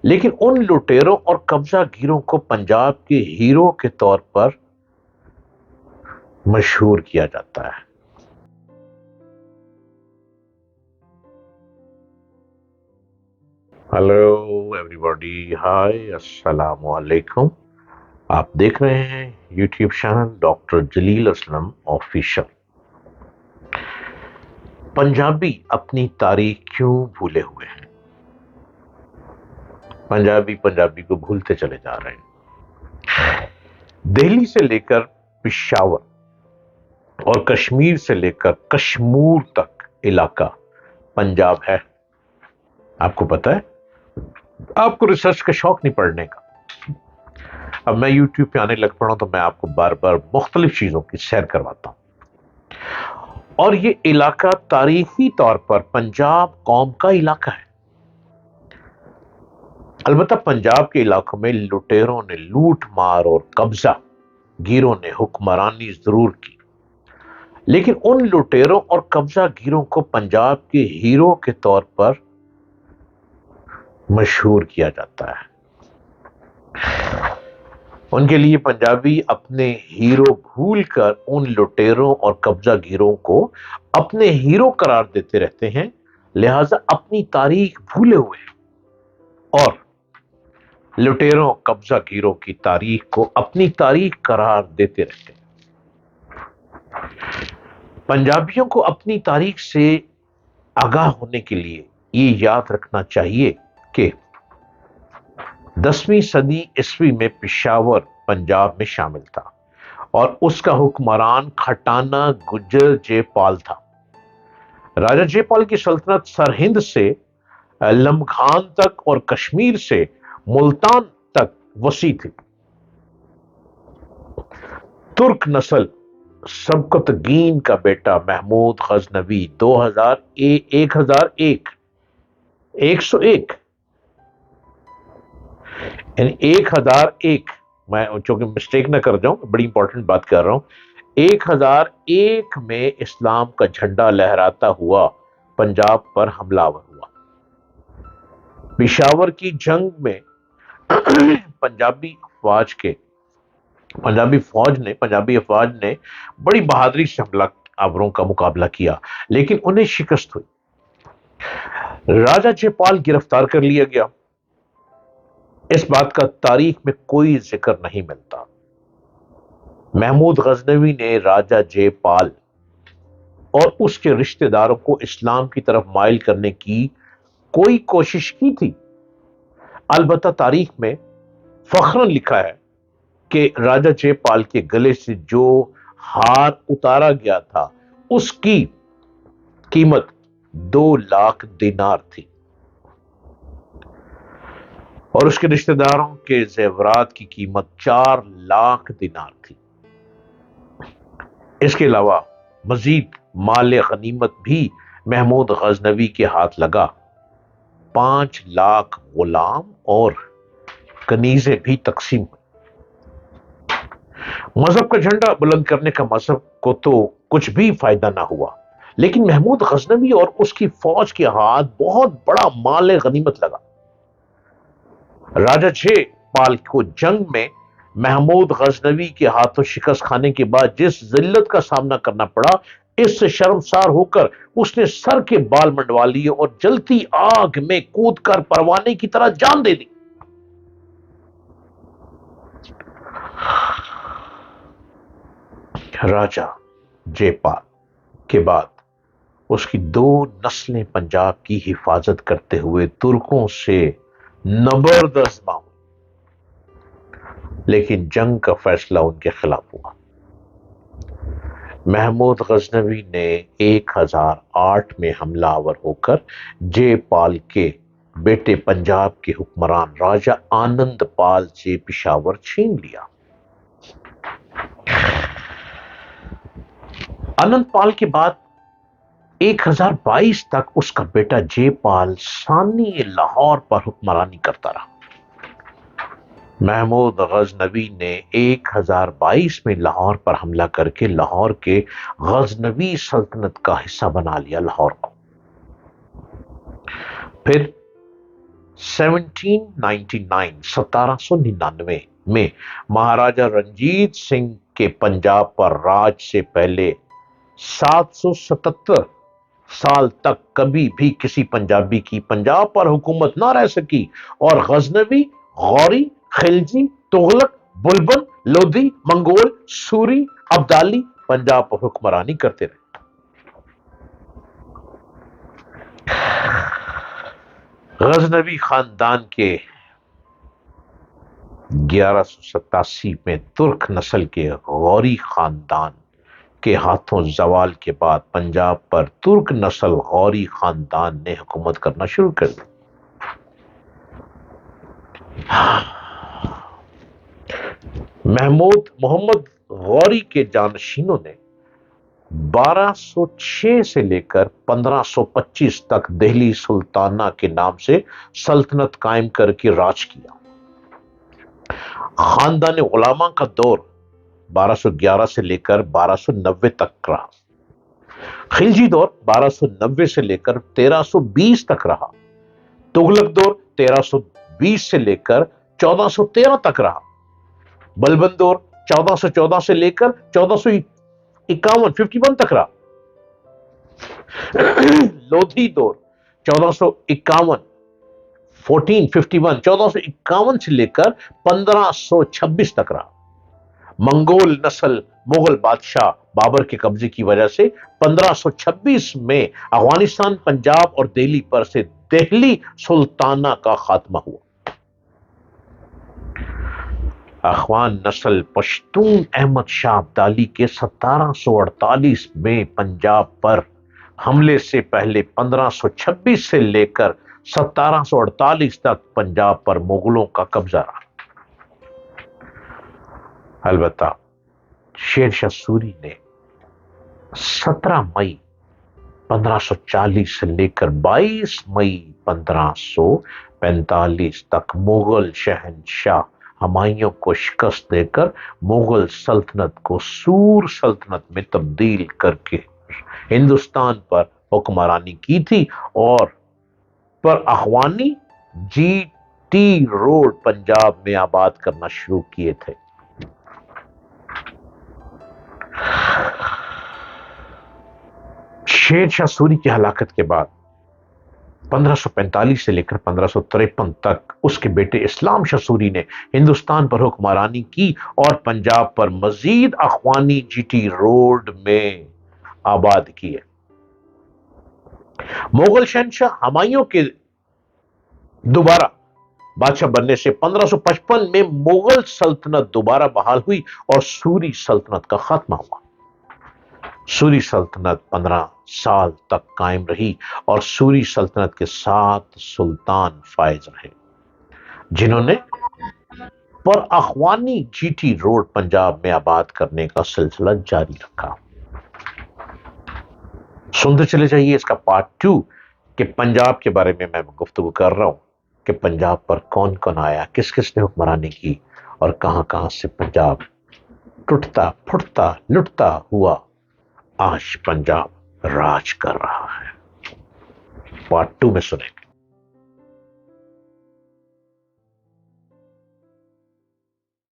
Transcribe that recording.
لیکن ان لٹیروں اور قبضہ گیروں کو پنجاب کے ہیرو کے طور پر مشہور کیا جاتا ہے۔ ہیلو ایوری باڈی، ہائے، السلام علیکم۔ آپ دیکھ رہے ہیں یوٹیوب چینل ڈاکٹر جلیل اسلم آفیشل۔ پنجابی اپنی تاریخ کیوں بھولے ہوئے ہیں؟ پنجابی کو بھولتے چلے جا رہے ہیں۔ دہلی سے لے کر پشاور اور کشمیر سے لے کر کشمور تک علاقہ پنجاب ہے۔ آپ کو پتا ہے؟ آپ کو ریسرچ کا شوق نہیں پڑھنے کا۔ اب میں یوٹیوب پہ آنے لگ پڑا ہوں تو میں آپ کو بار بار مختلف چیزوں کی سیر کرواتا ہوں، اور یہ علاقہ تاریخی طور پر پنجاب قوم کا علاقہ ہے۔ البتہ پنجاب کے علاقوں میں لٹیروں نے لوٹ مار اور قبضہ گیروں نے حکمرانی ضرور کی، لیکن ان لٹیروں اور قبضہ گیروں کو پنجاب کے ہیرو کے طور پر مشہور کیا جاتا ہے۔ ان کے لیے پنجابی اپنے ہیرو بھول کر ان لٹیروں اور قبضہ گیروں کو اپنے ہیرو قرار دیتے رہتے ہیں، لہذا اپنی تاریخ بھولے ہوئے ہیں، اور لٹیروں قبضہ گیروں کی تاریخ کو اپنی تاریخ قرار دیتے رہتے ہیں۔ پنجابیوں کو اپنی تاریخ سے آگاہ ہونے کے لیے یہ یاد رکھنا چاہیے کہ 10ویں صدی عیسوی میں پشاور پنجاب میں شامل تھا، اور اس کا حکمران کھٹانہ گجر جے پال تھا۔ راجہ جے پال کی سلطنت سرہند سے لمگھان تک اور کشمیر سے ملتان تک وسیع تھی۔ ترک نسل سبکتگین کا بیٹا محمود غزنوی 1001 میں چونکہ مسٹیک نہ کر جاؤں، بڑی امپورٹنٹ بات کر رہا ہوں، 1001 میں اسلام کا جھنڈا لہراتا ہوا پنجاب پر حملہ آور ہوا۔ پشاور کی جنگ میں پنجابی افواج نے بڑی بہادری سے حملہ آوروں کا مقابلہ کیا، لیکن انہیں شکست ہوئی۔ راجہ جے پال گرفتار کر لیا گیا۔ اس بات کا تاریخ میں کوئی ذکر نہیں ملتا۔ محمود غزنوی نے راجہ جے پال اور اس کے رشتہ داروں کو اسلام کی طرف مائل کرنے کی کوئی کوشش کی تھی۔ البتہ تاریخ میں فخراً لکھا ہے کہ راجہ جے پال کے گلے سے جو ہار اتارا گیا تھا اس کی قیمت 2,00,000 دینار تھی، اور اس کے رشتہ داروں کے زیورات کی قیمت 4,00,000 دینار تھی۔ اس کے علاوہ مزید مال غنیمت بھی محمود غزنوی کے ہاتھ لگا۔ 5,00,000 غلام اور کنیزیں بھی تقسیم ہوئی۔ مذہب کا جھنڈا بلند کرنے کا مذہب کو تو کچھ بھی فائدہ نہ ہوا، لیکن محمود غزنوی اور اس کی فوج کے ہاتھ بہت بڑا مال غنیمت لگا۔ راجہ جے پال کو جنگ میں محمود غزنوی کے ہاتھوں شکست کھانے کے بعد جس ذلت کا سامنا کرنا پڑا، اس سے شرمسار ہو کر اس نے سر کے بال منڈوا لیے اور جلتی آگ میں کود کر پروانے کی طرح جان دے دی۔ راجہ جے پال کے بعد اس کی 2 نسلیں پنجاب کی حفاظت کرتے ہوئے ترکوں سے نبردست ہوئی، لیکن جنگ کا فیصلہ ان کے خلاف ہوا۔ محمود غزنوی نے 1008 میں حملہ آور ہو کر جے پال کے بیٹے پنجاب کے حکمران راجہ آنند پال سے پشاور چھین لیا۔ آنند پال کے بعد 1022 تک اس کا بیٹا جے پال ثانی لاہور پر حکمرانی کرتا رہا۔ محمود غزنوی نے 1022 میں لاہور پر حملہ کر کے لاہور کے غزنوی سلطنت کا حصہ بنا لیا لاہور کو۔ پھر 1799 میں مہاراجا رنجیت سنگھ کے پنجاب پر راج سے پہلے 777 سال تک کبھی بھی کسی پنجابی کی پنجاب پر حکومت نہ رہ سکی، اور غزنوی، غوری، خلجی، تغلق، بلبن، لودھی، منگول، سوری، ابدالی پنجاب پر حکمرانی کرتے رہے۔ غزنوی خاندان کے 1187 میں ترک نسل کے غوری خاندان کے ہاتھوں زوال کے بعد پنجاب پر ترک نسل غوری خاندان نے حکومت کرنا شروع کر دی۔ محمد غوری کے جانشینوں نے 1206 سے لے کر 1525 تک دہلی سلطانہ کے نام سے سلطنت قائم کر کے راج کیا۔ خاندان علماء کا دور 1211 سے لے کر 1290 تک رہا۔ خلجی دور 1290 سے لے کر 1320 تک رہا۔ تغلق دور 1320 سے لے کر 1413 تک رہا۔ بلبن دور 1414 سے لے کر 1451 تک رہا۔ لودھی دور 1451 سے لے کر 1526 تک رہا۔ منگول نسل مغل بادشاہ بابر کے قبضے کی وجہ سے 1526 میں افغانستان، پنجاب اور دہلی پر سے دہلی سلطانہ کا خاتمہ ہوا۔ اخوان نسل پشتون احمد شاہ ابدالی کے 1748 میں پنجاب پر حملے سے پہلے 1526 سے لے کر 1748 تک پنجاب پر مغلوں کا قبضہ رہا۔ البتہ شیر شاہ سوری نے 17 مئی 1540 سے لے کر 22 مئی 1545 تک مغل شہنشاہ ہمایوں کو شکست دے کر مغل سلطنت کو سور سلطنت میں تبدیل کر کے ہندوستان پر حکمرانی کی تھی، اور پر اخوانی جی ٹی روڈ پنجاب میں آباد کرنا شروع کیے تھے۔ شیر شاہ سوری کی ہلاکت کے بعد 1545 سے لے کر 1553 تک اس کے بیٹے اسلام شاہ سوری نے ہندوستان پر حکمرانی کی اور پنجاب پر مزید اخوانی جی ٹی روڈ میں آباد کیے۔ مغل شہنشاہ ہمایوں کے دوبارہ بادشاہ بننے سے 1555 میں مغل سلطنت دوبارہ بحال ہوئی اور سوری سلطنت کا خاتمہ ہوا۔ سوری سلطنت 15 سال تک قائم رہی اور سوری سلطنت کے 7 سلطان فائز رہے، جنہوں نے پر اخوانی جی ٹی روڈ پنجاب میں آباد کرنے کا سلسلہ جاری رکھا۔ سنتے چلے جائیے اس کا پارٹ 2 کہ پنجاب کے بارے میں گفتگو کر رہا ہوں کہ پنجاب پر کون کون آیا، کس کس نے حکمرانی کی، اور کہاں کہاں سے پنجاب ٹوٹتا پھٹتا لٹتا ہوا آج پنجاب راج کر رہا ہے۔ پارٹ 2 میں سنیں۔